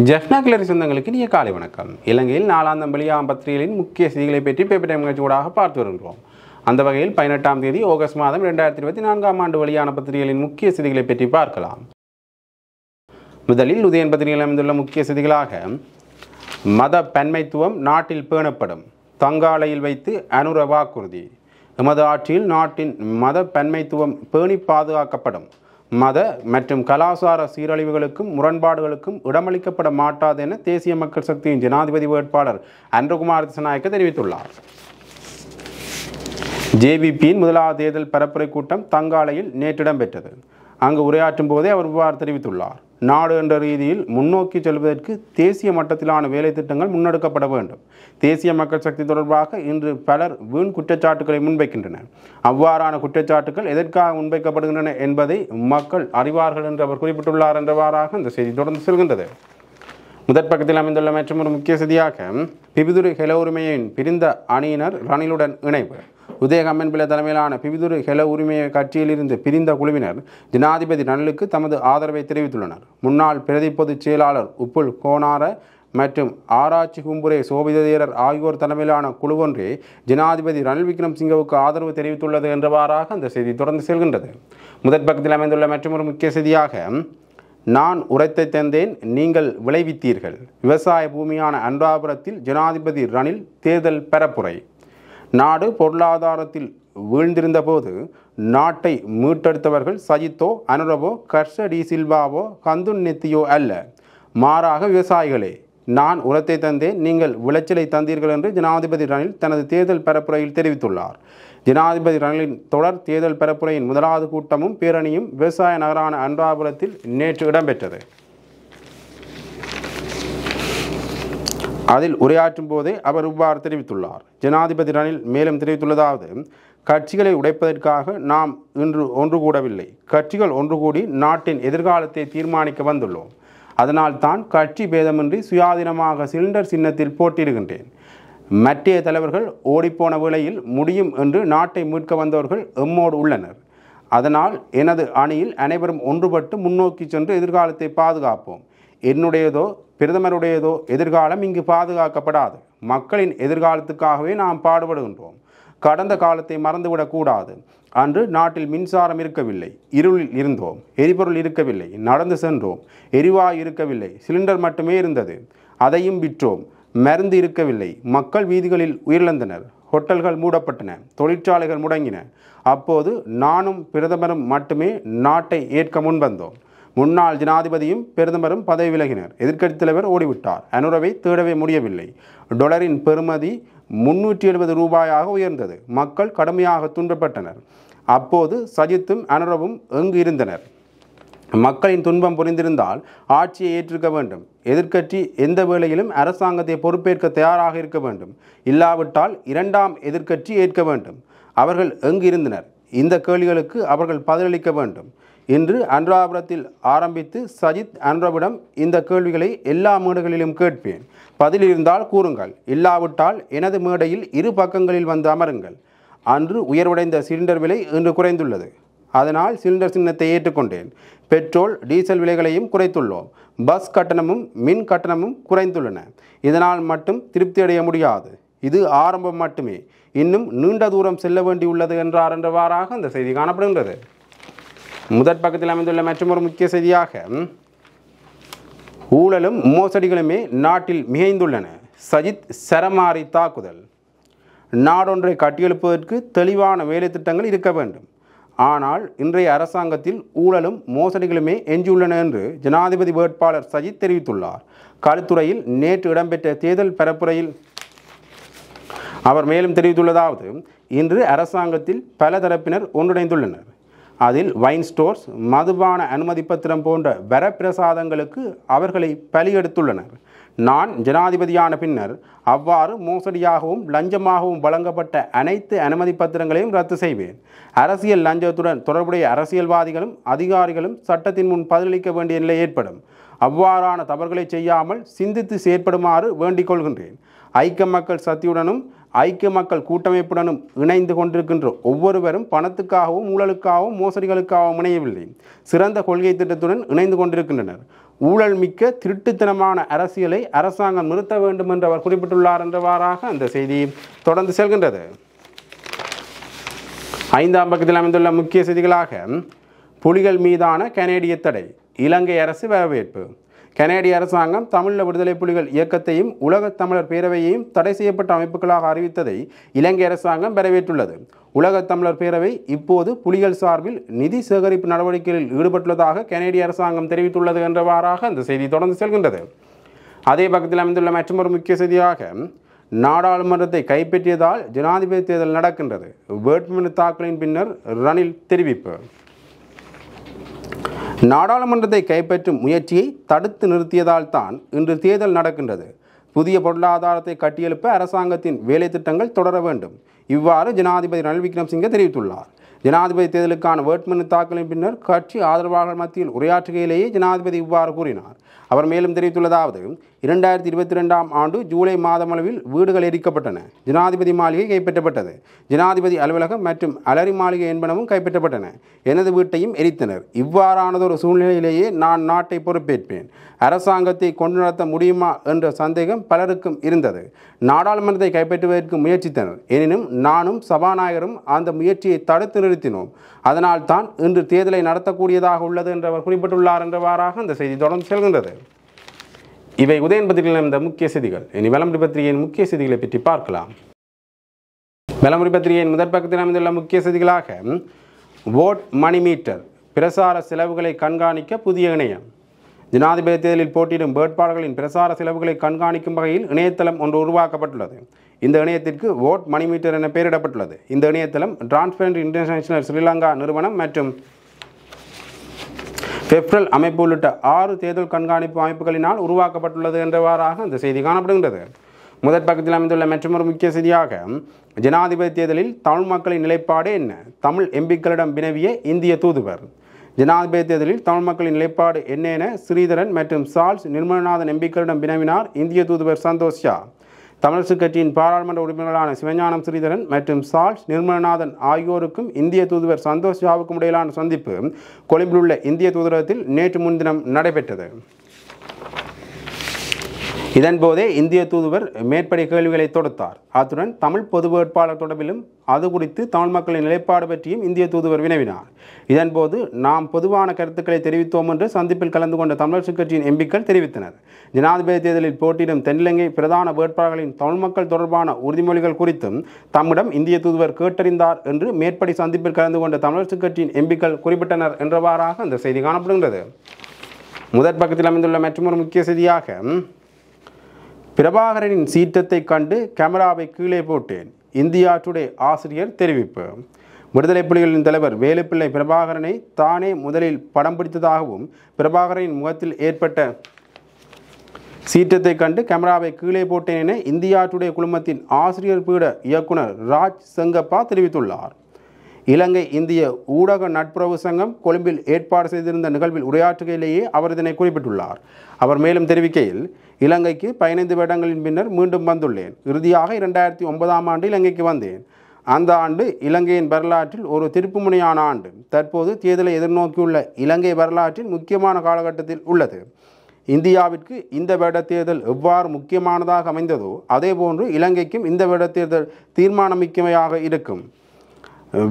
ஜெஃப்னா கிளரி சொந்தங்களுக்கு இனிய காலை வணக்கம். இலங்கையில் நாளாந்தம் வெளியாகும் பத்திரிகைகளின் முக்கிய செய்திகளை பற்றி பேப்பர் டைம் நிகழ்ச்சியூடாக பார்த்து வருகின்றோம். அந்த வகையில் 18ஆம் தேதி ஆகஸ்ட் மாதம் 2024ஆம் ஆண்டு வெளியான பத்திரிகைகளின் முக்கிய செய்திகளை பற்றி பார்க்கலாம். முதலில் உதயன் பத்திரிகையில் அமைந்துள்ள முக்கிய செய்திகளாக மத பன்மைத்துவம் நாட்டில் பேணப்படும், தங்காலையில் வைத்து அனுர வாக்குறுதி. எமது ஆட்சியில் நாட்டின் மத பன்மைத்துவம் பேணி பாதுகாக்கப்படும், மத மற்றும் கலாசார சீரழிவுகளுக்கும் முரண்பாடுகளுக்கும் இடமளிக்கப்பட மாட்டாது என தேசிய மக்கள் சக்தியின் ஜனாதிபதி வேட்பாளர் அன்றகுமார் திசாநாயக்க தெரிவித்துள்ளார். ஜேவிபியின் முதலாவது தேர்தல் பரப்புரை கூட்டம் தங்காலையில் நேற்று இடம்பெற்றது. அங்கு உரையாற்றும் போதே அவர் இவ்வாறு தெரிவித்துள்ளார். நாடு என்ற ரீதியில் முன்னோக்கி செல்வதற்கு தேசிய மட்டத்திலான வேலை திட்டங்கள் முன்னெடுக்கப்பட வேண்டும். தேசிய மக்கள் சக்தி தொடர்பாக இன்று பலர் வீண் குற்றச்சாட்டுக்களை முன்வைக்கின்றனர். அவ்வாறான குற்றச்சாட்டுகள் எதற்காக முன்வைக்கப்படுகின்றன என்பதை மக்கள் அறிவார்கள் என்று அவர் குறிப்பிட்டுள்ளார் என்றவாறாக இந்த செய்தி தொடர்ந்து செல்கின்றது. முதற் பக்கத்தில் அமைந்துள்ள மற்றொரு முக்கிய செய்தியாக பிபிதுரு ஹெல உரிமையின் பிரிந்த அணியினர் ரணிலுடன் இணைவு. உதயகம்மன்பிள்ளை தலைமையிலான பிபிதுரு ஹெல உரிமைய கட்சியிலிருந்து பிரிந்த குழுவினர் ஜனாதிபதி ரணிலுக்கு தமது ஆதரவை தெரிவித்துள்ளனர். முன்னாள் பிரதி பொதுச் செயலாளர் உப்புல் கோனார மற்றும் ஆராய்ச்சி கும்புரே சோபிதேரர் ஆகியோர் தலைமையிலான குழு ஒன்றே ஜனாதிபதி ரணில் விக்ரமசிங்கவுக்கு ஆதரவு தெரிவித்துள்ளது என்றவாறாக அந்த செய்தி தொடர்ந்து செல்கின்றது. முதற் பக்கத்தில் அமைந்துள்ள மற்றொரு முக்கிய செய்தியாக நான் உரைத்தை தந்தேன், நீங்கள் விளைவித்தீர்கள். விவசாய பூமியான அனுராபுரத்தில் ஜனாதிபதி ரணில் தேர்தல் பரப்புரை. நாடு பொருளாதாரத்தில் வீழ்ந்திருந்த போது நாட்டை மீட்டெடுத்தவர்கள் சஜித்தோ அனுரவோ கர்ஷ டி சில்வாவோ கந்துன் நெத்தியோ அல்ல, மாறாக விவசாயிகளே. நான் உரத்தை தந்தேன், நீங்கள் விளைச்சலை தந்தீர்கள் என்று ஜனாதிபதி ரணில் தனது தேர்தல் பரப்புரையில் தெரிவித்துள்ளார். ஜனாதிபதி ரணிலின் தொடர் தேர்தல் பரப்புரையின் முதலாவது கூட்டமும் பேரணியும் விவசாய நகரான அனுராபுரத்தில் நேற்று இடம்பெற்றது. அதில் உரையாற்றும் போதே அவர் இவ்வாறு தெரிவித்துள்ளார். ஜனாதிபதி ரணில் மேலும் தெரிவித்துள்ளதாவது, கட்சிகளை உடைப்பதற்காக நாம் இன்று ஒன்று கூடவில்லை. கட்சிகள் ஒன்று கூடி நாட்டின் எதிர்காலத்தை தீர்மானிக்க வந்துள்ளோம். அதனால் தான் கட்சி பேதமின்றி சுயாதீனமாக சிலிண்டர் சின்னத்தில் போட்டியிடுகின்றேன். மற்றைய தலைவர்கள் ஓடிப்போன வேளையில் முடியும் என்று நாட்டை மீட்க வந்தவர்கள் எம்மோடு உள்ளனர். அதனால் எனது அணியில் அனைவரும் ஒன்றுபட்டு முன்னோக்கி சென்று எதிர்காலத்தை பாதுகாப்போம். என்னுடையதோ பிரதமருடையதோ எதிர்காலம் இங்கு பாதுகாக்கப்படாது. மக்களின் எதிர்காலத்துக்காகவே நாம் பாடுபடுகின்றோம். கடந்த காலத்தை மறந்துவிடக்கூடாது. அன்று நாட்டில் மின்சாரம் இருக்கவில்லை, இருளில் இருந்தோம். எரிபொருள் இருக்கவில்லை, நடந்து சென்றோம். எரிவாயு இருக்கவில்லை, சிலிண்டர் மட்டுமே இருந்தது, அதையும் விற்றோம். மருந்து இருக்கவில்லை, மக்கள் வீதிகளில் உயிரிழந்தனர். ஹோட்டல்கள் மூடப்பட்டன, தொழிற்சாலைகள் முடங்கின. அப்போது நானும் பிரதமரும் மட்டுமே நாட்டை ஏற்க முன்வந்தோம். முன்னாள் ஜனாதிபதியும் பிரதமரும் பதவி விலகினர். எதிர்க்கட்சித் தலைவர் ஓடிவிட்டார். அனுரவை தேடவே முடியவில்லை. டொலரின் பெறுமதி 370 ரூபாயாக உயர்ந்தது. மக்கள் கடுமையாக துன்பப்பட்டனர். அப்போது சஜித்தும் அனுரவும் எங்கு இருந்தனர்? மக்களின் துன்பம் புரிந்திருந்தால் ஆட்சியை ஏற்றிருக்க வேண்டும். எதிர்க்கட்சி எந்த வேளையிலும் அரசாங்கத்தை பொறுப்பேற்க தயாராக இருக்க வேண்டும். இல்லாவிட்டால் இரண்டாம் எதிர்க்கட்சி ஏற்க வேண்டும். அவர்கள் எங்கு இருந்தனர்? இந்த கேள்விகளுக்கு அவர்கள் பதிலளிக்க வேண்டும். இன்று அனுராபுரத்தில் ஆரம்பித்து சஜித் அனுரவிடம் இந்த கேள்விகளை எல்லா மேடைகளிலும் கேட்பேன். பதில் இருந்தால் கூறுங்கள், இல்லாவிட்டால் எனது மேடையில் இரு பக்கங்களில் வந்து அமருங்கள். அன்று உயர்வடைந்த சிலிண்டர் விலை இன்று குறைந்துள்ளது. அதனால் சிலிண்டர் சின்னத்தை ஏற்றுக்கொண்டேன். பெட்ரோல் டீசல் விலைகளையும் குறைத்துள்ளோம். பஸ் கட்டணமும் மின் கட்டணமும் குறைந்துள்ளன. இதனால் மட்டும் திருப்தி அடைய முடியாது. இது ஆரம்பம் மட்டுமே. இன்னும் நீண்ட தூரம் செல்ல வேண்டியுள்ளது என்றார் என்றவாறாக அந்த செய்தி காணப்படுகின்றது. முதற் பக்கத்தில் அமைந்துள்ள மற்றொரு முக்கிய செய்தியாக ஊழலும் மோசடிகளுமே நாட்டில் மிகைந்துள்ளன, சஜித் சரமாரி தாக்குதல். நாடொன்றை கட்டியெழுப்பதற்கு தெளிவான வேலை திட்டங்கள் இருக்க வேண்டும். ஆனால் இன்றைய அரசாங்கத்தில் ஊழலும் மோசடிகளுமே எஞ்சியுள்ளன என்று ஜனாதிபதி வேட்பாளர் சஜித் தெரிவித்துள்ளார். களுத்துறையில் நேற்று இடம்பெற்ற தேர்தல் பரப்புரையில் அவர் மேலும் தெரிவித்துள்ளதாவது, இன்று அரசாங்கத்தில் பல தரப்பினர் ஒன்றிணைந்துள்ளனர். அதில் வைன் ஸ்டோர்ஸ், மதுபான அனுமதி பத்திரம் போன்ற வரப்பிரசாதங்களுக்கு அவர்களை பலியெடுத்துள்ளனர். நான் ஜனாதிபதியான பின்னர் அவ்வாறு மோசடியாகவும் லஞ்சமாகவும் வழங்கப்பட்ட அனைத்து அனுமதி பத்திரங்களையும் ரத்து செய்வேன். அரசியல் லஞ்சத்துடன் தொடர்புடைய அரசியல்வாதிகளும் அதிகாரிகளும் சட்டத்தின் முன் பதிலளிக்க வேண்டிய நிலை ஏற்படும். அவ்வாறான தவறுகளை செய்யாமல் சிந்தித்து செயற்படுமாறு வேண்டிக் கொள்கின்றேன். ஐக்கிய மக்கள் சக்தியுடனும் ஐக்கிய மக்கள் கூட்டமைப்புடனும் இணைந்து கொண்டிருக்கின்ற ஒவ்வொருவரும் பணத்துக்காகவும் ஊழலுக்காகவும் மோசடிகளுக்காகவும் இணையவில்லை. சிறந்த கொள்கை திட்டத்துடன் இணைந்து கொண்டிருக்கின்றனர். ஊழல் மிக்க திருட்டுத்தனமான அரசியலை அரசாங்கம் நிறுத்த வேண்டும் என்று அவர் குறிப்பிட்டுள்ளார் என்றவாறாக அந்த செய்தி தொடர்ந்து செல்கின்றது. 5ஆம் பக்கத்தில் அமைந்துள்ள முக்கிய செய்திகளாக புலிகள் மீதான கனேடிய தடை, இலங்கை அரசு வரவேற்பு. கனேடிய அரசாங்கம் தமிழீழ விடுதலை புலிகள் இயக்கத்தையும் உலகத் தமிழர் பேரவையையும் தடை செய்யப்பட்ட அமைப்புகளாக அறிவித்ததை இலங்கை அரசாங்கம் வரவேற்றுள்ளது. உலகத் தமிழர் பேரவை இப்போது புலிகள் சார்பில் நிதி சேகரிப்பு நடவடிக்கைகளில் ஈடுபட்டுள்ளதாக கனேடிய அரசாங்கம் தெரிவித்துள்ளது என்றவாறாக அந்த செய்தி தொடர்ந்து செல்கின்றது. அதே பக்கத்தில் அமைந்துள்ள மற்றொரு முக்கிய செய்தியாக நாடாளுமன்றத்தை கைப்பற்றியதால் ஜனாதிபதி தேர்தல் நடக்கின்றது. வேட்புமனு தாக்கலின் பின்னர் ரணில் தெரிவிப்பு. நாடாளுமன்றத்தை கைப்பற்றும் முயற்சியை தடுத்து நிறுத்தியதால் தான் இன்று தேர்தல் நடக்கின்றது. புதிய பொருளாதாரத்தை கட்டியெழுப்ப அரசாங்கத்தின் வேலை திட்டங்கள் தொடர வேண்டும். இவ்வாறு ஜனாதிபதி ரணில் விக்ரமசிங்கே தெரிவித்துள்ளார். ஜனாதிபதி தேர்தலுக்கான வேட்புமனு தாக்கலின் பின்னர் கட்சி ஆதரவாளர்கள் மத்தியில் உரையாற்றுகையிலேயே ஜனாதிபதி இவ்வாறு கூறினார். அவர் மேலும் தெரிவித்துள்ளதாவது, 2022ஆம் ஆண்டு ஜூலை மாதமளவில் வீடுகள் எரிக்கப்பட்டன. ஜனாதிபதி மாளிகை கைப்பற்றப்பட்டது. ஜனாதிபதி அலுவலகம் மற்றும் அலரி மாளிகை என்பனவும் கைப்பற்றப்பட்டன. எனது வீட்டையும் எரித்தனர். இவ்வாறானதொரு சூழ்நிலையிலேயே நான் நாட்டை பொறுப்பேற்பேன். அரசாங்கத்தை கொண்டு நடத்த முடியுமா என்ற சந்தேகம் பலருக்கும் இருந்தது. நாடாளுமன்றத்தை கைப்பற்றுவதற்கு முயற்சித்தனர். எனினும் நானும் சபாநாயகரும் அந்த முயற்சியை தடுத்து நிறுத்தினோம். அதனால் தான் இன்று தேர்தலை நடத்தக்கூடியதாக உள்ளது என்று அவர் குறிப்பிட்டுள்ளார் என்றவாறாக அந்த செய்தி தொடர்ந்து செல்கின்றது. இவை உதயன் பத்திரிகையில் இந்த முக்கிய செய்திகள். இனி விளம்பர பத்திரிகையின் முக்கிய செய்திகளை பற்றி பார்க்கலாம். விளம்பர பத்திரிகையின் முதற் பக்கத்தில் அமைந்துள்ள முக்கிய செய்திகளாக வோட் மணி மீட்டர், பிரசார செலவுகளை கண்காணிக்க புதிய இணையம். ஜனாதிபதி தேர்தலில் போட்டியிடும் வேட்பாளர்களின் பிரசார செலவுகளை கண்காணிக்கும் வகையில் இணையதளம் ஒன்று உருவாக்கப்பட்டுள்ளது. இந்த இணையத்திற்கு வோட் மணி மீட்டர் என பெயரிடப்பட்டுள்ளது. இந்த இணையதளம் டிரான்ஸ்பரன்சி இன்டர்நேஷனல் ஸ்ரீலங்கா நிறுவனம் மற்றும் பெப்ரல் அமைப்பு உள்ளிட்ட 6 தேர்தல் கண்காணிப்பு அமைப்புகளினால் உருவாக்கப்பட்டுள்ளது என்றவாறாக அந்த செய்தி காணப்படுகின்றது. முதற் பக்கத்தில் அமைந்துள்ள மற்றொரு முக்கிய செய்தியாக ஜனாதிபதி தேர்தலில் தமிழ் மக்களின் நிலைப்பாடு என்ன? தமிழ் எம்பிக்களிடம் வினவிய இந்திய தூதுவர். ஜனாதிபதி தேர்தலில் தமிழ் மக்களின் நிலைப்பாடு என்ன என ஸ்ரீதரன் மற்றும் சார்ல்ஸ் நிர்மலநாதன் எம்பிக்களிடம் வினவினார் இந்திய தூதுவர் சந்தோஷ் ஷா. தமிழரசு கட்சியின் பாராளுமன்ற உறுப்பினர்களான சிவஞானம் ஸ்ரீதரன் மற்றும் சார்ல்ஸ் நிர்மலநாதன் ஆகியோருக்கும் இந்திய தூதுவர் சந்தோஷ் ஷாவுக்கும் இடையிலான சந்திப்பு கொழும்பில் உள்ள இந்திய தூதரகத்தில் நேற்று முன்தினம் நடைபெற்றது. இதன்போதே இந்திய தூதுவர் மேற்படி கேள்விகளை தொடுத்தார். அத்துடன் தமிழ் பொது வேட்பாளர் தொடர்பிலும் அது குறித்து தமிழ் மக்களின் நிலைப்பாடு பற்றியும் இந்திய தூதுவர் வினவினார். இதன்போது நாம் பொதுவான கருத்துக்களை தெரிவித்தோம் என்று சந்திப்பில் கலந்து கொண்ட தமிழரசு கட்சியின் எம்பிக்கள் தெரிவித்தனர். ஜனாதிபதி தேர்தலில் போட்டியிடும் தென்னிலங்கை பிரதான வேட்பாளர்களின் தமிழ் மக்கள் தொடர்பான உறுதிமொழிகள் குறித்தும் தம்மிடம் இந்திய தூதுவர் கேட்டறிந்தார் என்று மேற்படி சந்திப்பில் கலந்து கொண்ட தமிழரசு கட்சியின் எம்பிக்கள் குறிப்பிட்டனர் என்றவாறாக அந்த செய்தி காணப்படுகின்றது. முதற் பக்கத்தில் அமைந்துள்ள மற்றொரு முக்கிய செய்தியாக பிரபாகரனின் சீற்றத்தை கண்டு கேமராவை கீழே போட்டேன், இந்தியா டுடே ஆசிரியர் தெரிவிப்பு. விடுதலை புலிகளின் தலைவர் வேலுப்பிள்ளை பிரபாகரனை தானே முதலில் படம் பிடித்ததாகவும் பிரபாகரனின் முகத்தில் ஏற்பட்ட சீற்றத்தை கண்டு கேமராவை கீழே போட்டேன் என இந்தியா டுடே குழுமத்தின் ஆசிரியர் பீட இயக்குனர் ராஜ் செங்கப்பா தெரிவித்துள்ளார். இலங்கை இந்திய ஊடக நட்புறவு சங்கம் கொழும்பில் ஏற்பாடு செய்திருந்த நிகழ்வில் உரையாற்றுகையிலேயே அவர் இதனை குறிப்பிட்டுள்ளார். அவர் மேலும் தெரிவிக்கையில், இலங்கைக்கு 15 வருடங்களின் பின்னர் மீண்டும் வந்துள்ளேன். இறுதியாக 2009ஆம் ஆண்டு இலங்கைக்கு வந்தேன். அந்த ஆண்டு இலங்கையின் வரலாற்றில் ஒரு திருப்புமுனையான ஆண்டு. தற்போது தேர்தலை எதிர்நோக்கியுள்ள இலங்கை வரலாற்றில் முக்கியமான காலகட்டத்தில் உள்ளது. இந்தியாவிற்கு இந்த வருட தேர்தல் எவ்வாறு முக்கியமானதாக அமைந்ததோ அதேபோன்று இலங்கைக்கும் இந்த வருட தேர்தல் தீர்மானமிக்கமையாக இருக்கும்.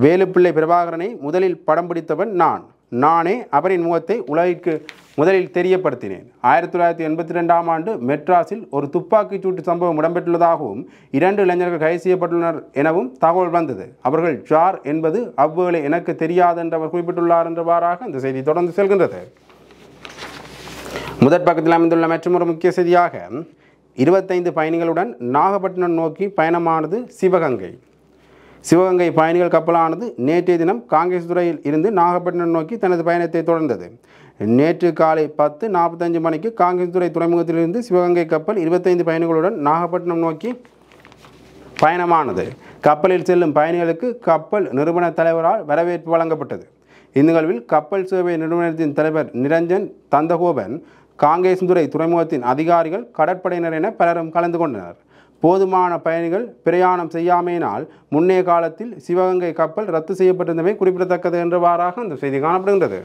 வேலுப்பிள்ளை பிரபாகரனை முதலில் படம் பிடித்தவன் நானே அவரின் முகத்தை உலகிற்கு முதலில் தெரியப்படுத்தினேன். 1982ஆம் ஆண்டு மெட்ராஸில் ஒரு துப்பாக்கிச் சூட்டு சம்பவம் இடம்பெற்றுள்ளதாகவும் 2 இளைஞர்கள் கைது செய்யப்பட்டுள்ளனர் எனவும் தகவல் வந்தது. அவர்கள் யார் என்பது அவ்வேளை எனக்கு தெரியாது என்று அவர் குறிப்பிட்டுள்ளார் என்றவாறாக இந்த செய்தி தொடர்ந்து செல்கின்றது. முதற் பக்கத்தில் அமைந்துள்ள மற்றொரு முக்கிய செய்தியாக 25 பயணிகளுடன் நாகப்பட்டினம் நோக்கி பயணமானது சிவகங்கை. சிவகங்கை பயணிகள் கப்பலானது நேற்றைய தினம் காங்கேசத்துறையில் இருந்து நாகப்பட்டினம் நோக்கி தனது பயணத்தை தொடர்ந்தது. நேற்று காலை 10:45 மணிக்கு காங்கேசத்துறை துறைமுகத்திலிருந்து சிவகங்கை கப்பல் 25 பயணிகளுடன் நாகப்பட்டினம் நோக்கி பயணமானது. கப்பலில் செல்லும் பயணிகளுக்கு கப்பல் நிறுவன தலைவரால் வரவேற்பு வழங்கப்பட்டது. இந்நிகழ்வில் கப்பல் சேவை நிறுவனத்தின் தலைவர் நிரஞ்சன் தந்தகோபன், காங்கேசத்துறை துறைமுகத்தின் அதிகாரிகள், கடற்படையினர் என பலரும் கலந்து கொண்டனர். போதுமான பயணிகள் பிரயாணம் செய்யாமையினால் முன்னைய காலத்தில் சிவகங்கை கப்பல் ரத்து செய்யப்பட்டிருந்தமை குறிப்பிடத்தக்கது என்றவாறாக அந்த செய்தி காணப்படுகின்றது.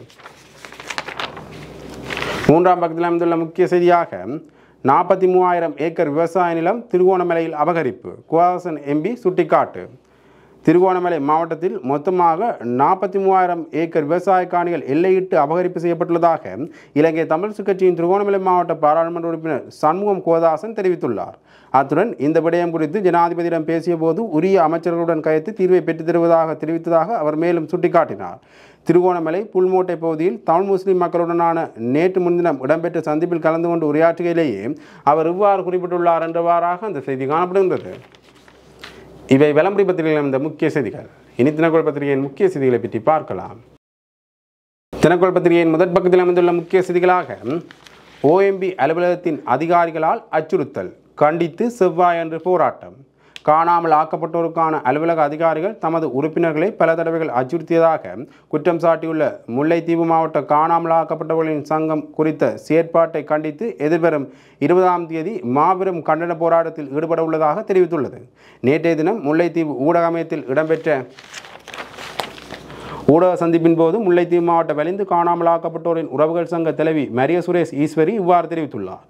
மூன்றாம் பக்கத்தில் அமைந்துள்ள முக்கிய செய்தியாக 43,000 ஏக்கர் விவசாய நிலம் திருகோணமலையில் அபகரிப்பு, கோதாசன் எம்பி சுட்டிக்காட்டு. திருகோணமலை மாவட்டத்தில் மொத்தமாக 43,000 ஏக்கர் விவசாய காணிகள் எல்லையிட்டு அபகரிப்பு செய்யப்பட்டுள்ளதாக இலங்கை தமிழரசு கட்சியின் திருகோணமலை மாவட்ட பாராளுமன்ற உறுப்பினர் சண்முகம் கோதாசன் தெரிவித்துள்ளார். அத்துடன் இந்த விடயம் குறித்து ஜனாதிபதியிடம் பேசிய போது உரிய அமைச்சர்களுடன் கயத்து தீர்வை பெற்றுத் தருவதாக தெரிவித்ததாக அவர் மேலும் சுட்டிக்காட்டினார். திருகோணமலை புல்மோட்டை பகுதியில் தமிழ் முஸ்லிம் மக்களுடனான நேற்று முன்தினம் இடம்பெற்ற சந்திப்பில் கலந்து கொண்டு உரையாற்றுகையிலேயே அவர் இவ்வாறு குறிப்பிட்டுள்ளார் என்றவாறாக அந்த செய்தி காணப்படுகின்றது. இவை விளம்பரி பத்திரிகையில் இந்த முக்கிய செய்திகள். இனி தினக்குரல் பத்திரிகையின் முக்கிய செய்திகளை பற்றி பார்க்கலாம். தினக்குரல் பத்திரிகையின் முதற் பக்கத்தில் அமைந்துள்ள முக்கிய செய்திகளாக OMB அலுவலகத்தின் அதிகாரிகளால் அச்சுறுத்தல், கண்டித்து செவ்வாயன்று போராட்டம். காணாமல் ஆக்கப்பட்டோருக்கான அலுவலக அதிகாரிகள் தமது உறுப்பினர்களை பல தடவைகள் அச்சுறுத்தியதாக குற்றம் சாட்டியுள்ள முல்லைத்தீவு மாவட்ட காணாமல் ஆக்கப்பட்டவர்களின் சங்கம் குறித்த செயற்பாட்டை கண்டித்து எதிர்வரும் 20ஆம் தேதி மாபெரும் கண்டன போராட்டத்தில் ஈடுபட உள்ளதாக தெரிவித்துள்ளது. நேற்றைய தினம் முல்லைத்தீவு ஊடக அமையத்தில் இடம்பெற்ற ஊடக சந்திப்பின் போது முல்லைத்தீவு மாவட்ட வலிந்து காணாமல் ஆக்கப்பட்டோரின் உறவுகள் சங்க தலைவி மரிய சுரேஷ் ஈஸ்வரி இவ்வாறு தெரிவித்துள்ளார்.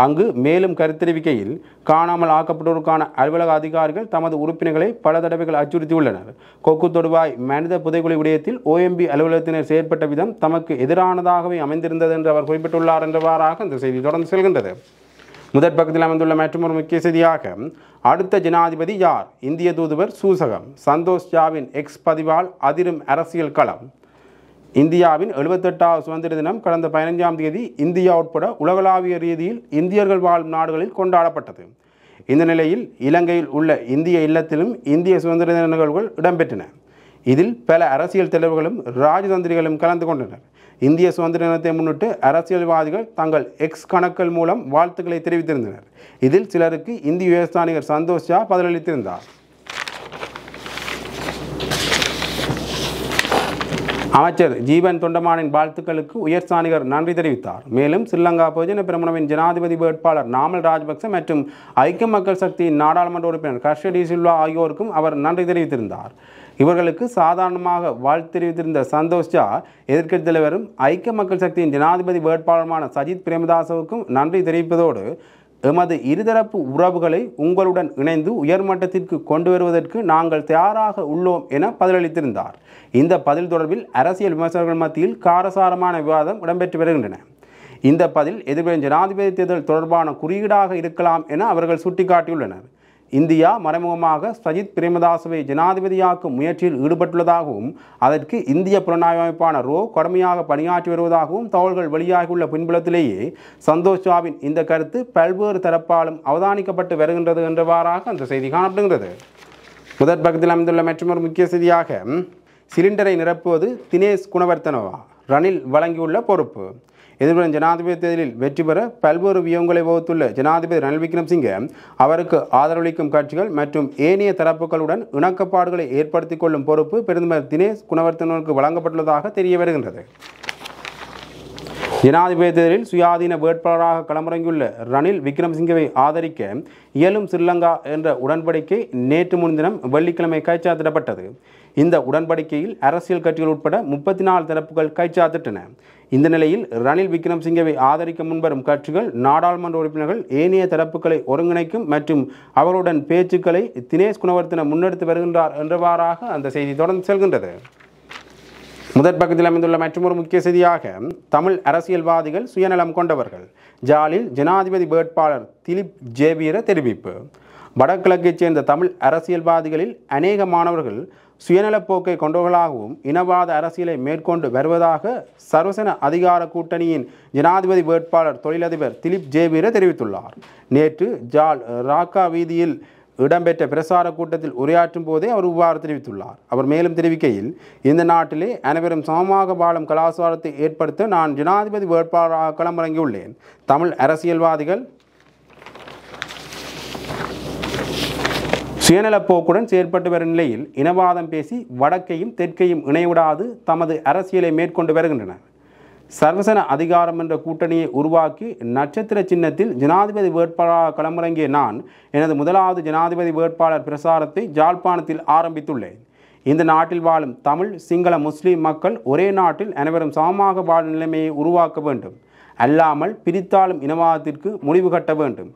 அங்கு மேலும் கருத்தெரிவிக்கையில் காணாமல் ஆக்கப்பட்டோருக்கான அலுவலக அதிகாரிகள் தமது உறுப்பினர்களை பல தடவைகள் அச்சுறுத்தியுள்ளனர். கொக்கு தொடுவாய் மனித புதைகுழி விடயத்தில் OMB அலுவலகத்தினர் செயற்பட்ட விதம் தமக்கு எதிரானதாகவே அமைந்திருந்தது என்று அவர் குறிப்பிட்டுள்ளார் என்றவாறாக இந்த செய்தி தொடர்ந்து செல்கின்றது. முதற் பக்கத்தில் அமைந்துள்ள மற்றொரு முக்கிய செய்தியாக அடுத்த ஜனாதிபதி யார், இந்திய தூதுவர் சூசகம், சந்தோஷ் ஜாவின் எக்ஸ் பதிவால் அதிரும் அரசியல் களம். இந்தியாவின் 78வது சுதந்திர தினம் கடந்த 15ஆம் தேதி இந்தியா உட்பட உலகளாவிய ரீதியில் இந்தியர்கள் வாழும் நாடுகளில் கொண்டாடப்பட்டது. இந்த நிலையில் இலங்கையில் உள்ள இந்திய இல்லத்திலும் இந்திய சுதந்திர தின நிகழ்வுகள் இடம்பெற்றன. இதில் பல அரசியல் தலைவர்களும் ராஜதந்திரிகளும் கலந்து கொண்டனர். இந்திய சுதந்திர தினத்தை முன்னிட்டு அரசியல்வாதிகள் தங்கள் எக்ஸ் கணக்குகள் மூலம் வாழ்த்துக்களை தெரிவித்திருந்தனர். இதில் சிலருக்கு இந்திய உயர்ஸ்தானிகர் சந்தோஷ் ஜா பதிலளித்திருந்தார். அமைச்சர் ஜீவன் தொண்டமானின் வாழ்த்துக்களுக்கு உயர்ஸ்தானிகர் நன்றி தெரிவித்தார். மேலும் ஸ்ரீலங்கா பொதுஜன பெரமுனவின் ஜனாதிபதி வேட்பாளர் நாமல் ராஜபக்ச மற்றும் ஐக்கிய மக்கள் சக்தியின் நாடாளுமன்ற உறுப்பினர் ஹர்ஷ டி சில்வா ஆகியோருக்கும் அவர் நன்றி தெரிவித்திருந்தார். இவர்களுக்கு சாதாரணமாக வாழ்த்து தெரிவித்திருந்த சந்தோஷ் ஜா எதிர்க்கட்சித் தலைவரும் ஐக்கிய மக்கள் சக்தியின் ஜனாதிபதி வேட்பாளருமான சஜித் பிரேமதாசவுக்கும் நன்றி தெரிவிப்பதோடு எமது இருதரப்பு உறவுகளை உங்களுடன் இணைந்து உயர்மட்டத்திற்கு கொண்டு வருவதற்கு நாங்கள் தயாராக உள்ளோம் என பதிலளித்திருந்தார். இந்த பதில் தொடர்பில் அரசியல் விமர்சகர்கள் மத்தியில் காரசாரமான விவாதம் இடம்பெற்று வருகின்றன. இந்த பதில் எதிர்வரும் ஜனாதிபதி தேர்தல் தொடர்பான குறியீடாக இருக்கலாம் என அவர்கள் சுட்டிக்காட்டியுள்ளனர். இந்தியா மறைமுகமாக சஜித் பிரேமதாசவை ஜனாதிபதியாக்கும் முயற்சியில் ஈடுபட்டுள்ளதாகவும் அதற்கு இந்திய புலனாய்வு அமைப்பான ரோ கடுமையாக பணியாற்றி வருவதாகவும் தகவல்கள் வெளியாகியுள்ள பின்புலத்திலேயே சந்தோஷ் ஜாவின் இந்த கருத்து பல்வேறு தரப்பாலும் அவதானிக்கப்பட்டு வருகின்றது என்றவாறாக அந்த செய்தி காணப்படுகிறது. முதற் பக்கத்தில் அமைந்துள்ள மற்றொரு முக்கிய செய்தியாக சிலிண்டரை நிரப்புவது தினேஷ் குணவர்த்தனவா, ரணில் வழங்கியுள்ள பொறுப்பு. எதிர்வரும் ஜனாதிபதி தேர்தலில் வெற்றி பெற பல்வேறு வியூகங்களை வகுத்துள்ள ஜனாதிபதி ரணில் விக்ரமசிங்கே அவருக்கு ஆதரவளிக்கும் கட்சிகள் மற்றும் ஏனைய தரப்புகளுடன் இணக்கப்பாடுகளை ஏற்படுத்திக் கொள்ளும் பொறுப்பு பிரதமர் தினேஷ் குணவர்த்தனவுக்கு வழங்கப்பட்டுள்ளதாக தெரிய வருகின்றது. ஜனாதிபதி தேர்தலில் சுயாதீன வேட்பாளராக களமிறங்கியுள்ள ரணில் விக்ரமசிங்கவை ஆதரிக்க இயலும் ஸ்ரீலங்கா என்ற உடன்படிக்கை நேற்று முன்தினம் வெள்ளிக்கிழமை கைச்சாத்திடப்பட்டது. இந்த உடன்படிக்கையில் அரசியல் கட்சிகள் உட்பட 34 தரப்புகள் கைச்சாத்திட்டன. இந்த நிலையில் ரணில் விக்ரமசிங்கவை ஆதரிக்க முன்வரும் கட்சிகள் நாடாளுமன்ற உறுப்பினர்கள் ஏனைய தரப்புகளை ஒருங்கிணைக்கும் மற்றும் அவர்களுடன் பேச்சுக்களை தினேஷ் குணவர்த்தன முன்னெடுத்து வருகின்றார் என்றவாறாக அந்த செய்தி தொடர்ந்து செல்கின்றது. முதற் பக்கத்தில் அமைந்துள்ள மற்றொரு முக்கிய செய்தியாக தமிழ் அரசியல்வாதிகள் சுயநலம் கொண்டவர்கள், ஜாலில் ஜனாதிபதி வேட்பாளர் திலீப் ஜேவீர தெரிவிப்பு. வடகிழக்கைச் சேர்ந்த தமிழ் அரசியல்வாதிகளில் அநேக மாணவர்கள் சுயநலப்போக்கை கொண்டவர்களாகவும் இனவாத அரசியலை மேற்கொண்டு வருவதாக சர்வசன அதிகார கூட்டணியின் ஜனாதிபதி வேட்பாளர் தொழிலதிபர் திலீப் ஜேவீர தெரிவித்துள்ளார். நேற்று ஜால் ராக்கா வீதியில் இடம்பெற்ற பிரசார கூட்டத்தில் உரையாற்றும் போதே அவர் இவ்வாறு தெரிவித்துள்ளார். அவர் மேலும் தெரிவிக்கையில், இந்த நாட்டிலே அனைவரும் சமமாக வாழும் கலாச்சாரத்தை ஏற்படுத்த நான் ஜனாதிபதி வேட்பாளராக களமிறங்கியுள்ளேன். தமிழ் அரசியல்வாதிகள் சுயநலப்போக்குடன் செயற்பட்டு வரும் நிலையில் இனவாதம் பேசி வடக்கையும் தெற்கையும் இணைவிடாது தமது அரசியலை மேற்கொண்டு வருகின்றனர். சர்வசன அதிகாரம் என்ற கூட்டணியை உருவாக்கி நட்சத்திர சின்னத்தில் ஜனாதிபதி வேட்பாளராக களமிறங்கிய நான் எனது முதலாவது ஜனாதிபதி வேட்பாளர் பிரசாரத்தை ஜாழ்ப்பாணத்தில் ஆரம்பித்துள்ளேன். இந்த நாட்டில் வாழும் தமிழ், சிங்கள, முஸ்லீம் மக்கள் ஒரே நாட்டில் அனைவரும் சமமாக வாழும் நிலைமையை உருவாக்க வேண்டும். அல்லாமல் பிரித்தாளும் இனவாதத்திற்கு முடிவு கட்ட வேண்டும்.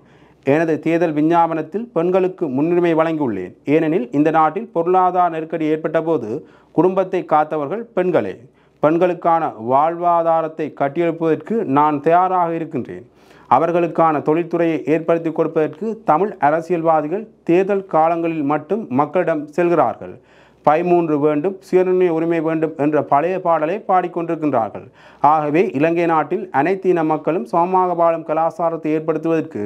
எனது தேர்தல் விஞ்ஞாபனத்தில் பெண்களுக்கு முன்னுரிமை வழங்கியுள்ளேன். ஏனெனில் இந்த நாட்டில் பொருளாதார நெருக்கடி ஏற்பட்ட போது குடும்பத்தை காத்தவர்கள் பெண்களே. பெண்களுக்கான வாழ்வாதாரத்தை கட்டியெழுப்புவதற்கு நான் தயாராக இருக்கின்றேன். அவர்களுக்கான தொழில்துறையை ஏற்படுத்தி கொடுப்பதற்கு தமிழ் அரசியல்வாதிகள் தேர்தல் காலங்களில் மட்டும் மக்களிடம் செல்கிறார்கள். 13 வேண்டும், சுயநிர்ணய உரிமை வேண்டும் என்ற பழைய பாடலை பாடிக்கொண்டிருக்கின்றார்கள். ஆகவே இலங்கை நாட்டில் அனைத்து இன மக்களும் சமமாக வாழும் கலாச்சாரத்தை ஏற்படுத்துவதற்கு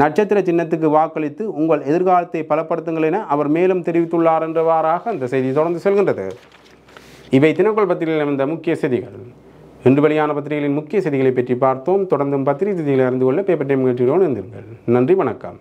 நட்சத்திர சின்னத்துக்கு வாக்களித்து உங்கள் எதிர்காலத்தை பலப்படுத்துங்கள் என அவர் மேலும் தெரிவித்துள்ளார் என்றவாறாக அந்த செய்தி தொடர்ந்து செல்கின்றது. இவை தினக்குள் பத்திரிகையில் வந்த முக்கிய செய்திகள். இன்று வெளியான பத்திரிகைகளின் முக்கிய செய்திகளை பற்றி பார்த்தோம். தொடர்ந்தும் பத்திரிகை செய்திகளை அறிந்து கொள்ள பேப்பர் டைம் நிகழ்ச்சியோடு இருந்தீர்கள். நன்றி, வணக்கம்.